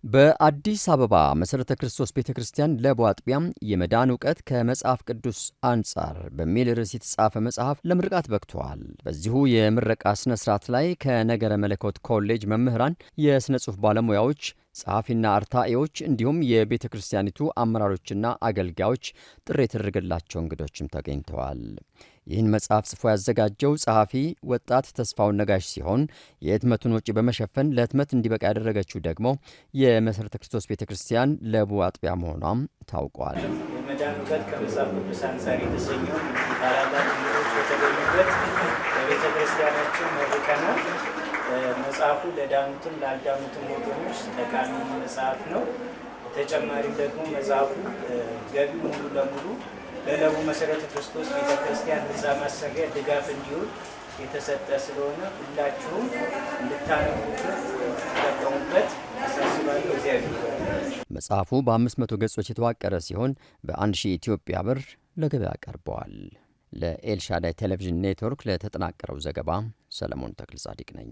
በአዲስ አበባ መሠረተ ክርስቶስ ቤተክርስቲያን ለቡ አጥቢያ የመዳን ዕውቀት ከመጽሐፍ ቅዱስ አንጻር በሚል ርዕስ የተጻፈ መጽሐፍ ለምርቃት በቅቷል። በዚሁ የምረቃ ስነ ስርዓት ላይ ከነገረ መለኮት ኮሌጅ መምህራን፣ የሥነ ጽሑፍ ባለሙያዎች፣ ጸሐፊና አርታኤዎች እንዲሁም የቤተ ክርስቲያኒቱ አመራሮችና አገልጋዮች ጥሪ የተደረገላቸው እንግዶችም ተገኝተዋል። ይህን መጽሐፍ ጽፎ ያዘጋጀው ጸሐፊ ወጣት ተስፋውን ነጋሽ ሲሆን የህትመቱን ወጪ በመሸፈን ለህትመት እንዲበቃ ያደረገችው ደግሞ የመሠረተ ክርስቶስ ቤተ ክርስቲያን ለቡ አጥቢያ መሆኗም ታውቋል። የመዳን ዕውቀት ከመጽሐፍ ቅዱስ አንጻር የተሰኘው ታላላቅ እንግዶች በተገኙበት በቤተ ክርስቲያናችን መርቀናል። መጽሐፉ ለዳኑትም ላልዳኑትም ወገኖች ጠቃሚ መጽሐፍ ነው። በተጨማሪም ደግሞ መጽሐፉ ገቢ ሙሉ ለሙሉ ለለቡ መሠረተ ክርስቶስ ቤተክርስቲያን ህንፃ ማሰሪያ ድጋፍ እንዲውል የተሰጠ ስለሆነ ሁላችሁም እንድታነቡበት ተጠቀሙበት አሳስባለሁ። እግዚአብሔር መጽሐፉ በ500 ገጾች የተዋቀረ ሲሆን በ1000 ኢትዮጵያ ብር ለገበያ ቀርበዋል። ለኤልሻዳይ ቴሌቪዥን ኔትወርክ ለተጠናቀረው ዘገባ ሰለሞን ተክለ ጻዲቅ ነኝ።